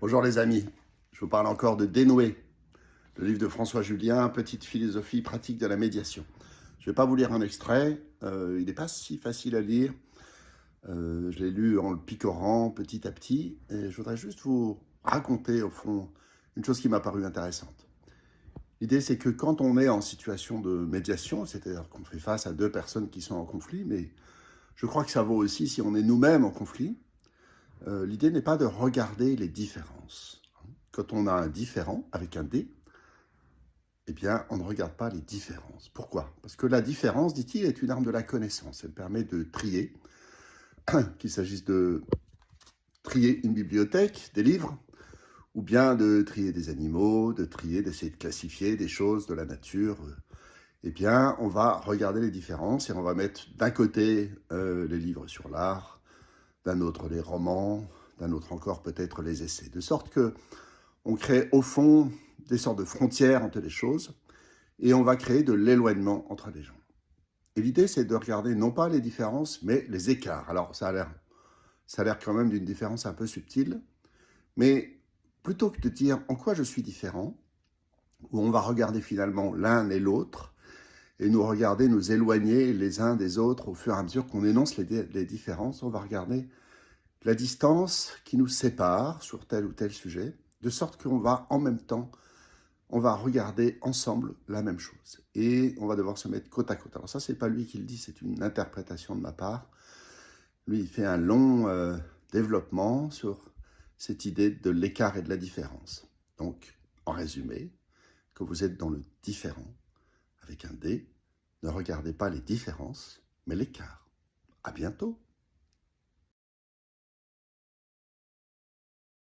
Bonjour les amis, je vous parle encore de Dénouer, le livre de François Julien, Petite philosophie pratique de la médiation. Je ne vais pas vous lire un extrait, il n'est pas si facile à lire. Je l'ai lu en le picorant petit à petit et je voudrais juste vous raconter au fond une chose qui m'a paru intéressante. L'idée c'est que quand on est en situation de médiation, c'est-à-dire qu'on fait face à deux personnes qui sont en conflit, mais je crois que ça vaut aussi si on est nous-mêmes en conflit, l'idée n'est pas de regarder les différences. Quand on a un différent avec un D, eh bien, on ne regarde pas les différences. Pourquoi? Parce que la différence, dit-il, est une arme de la connaissance. Elle permet de trier, qu'il s'agisse de trier une bibliothèque, des livres, ou bien de trier des animaux, d'essayer de classifier des choses de la nature. Eh bien, on va regarder les différences et on va mettre d'un côté les livres sur l'art, d'un autre les romans, d'un autre encore peut-être les essais. De sorte que on crée au fond des sortes de frontières entre les choses et on va créer de l'éloignement entre les gens. Et l'idée, c'est de regarder non pas les différences, mais les écarts. Alors, ça a l'air quand même d'une différence un peu subtile, mais plutôt que de dire en quoi je suis différent, où on va regarder finalement l'un et l'autre, et nous regarder nous éloigner les uns des autres au fur et à mesure qu'on énonce les différences, on va regarder la distance qui nous sépare sur tel ou tel sujet, de sorte qu'on va en même temps, on va regarder ensemble la même chose. Et on va devoir se mettre côte à côte. Alors ça, c'est pas lui qui le dit, c'est une interprétation de ma part. Lui, il fait un long développement sur cette idée de l'écart et de la différence. Donc, en résumé, quand vous êtes dans le différent, avec un D, ne regardez pas les différences, mais l'écart. À bientôt.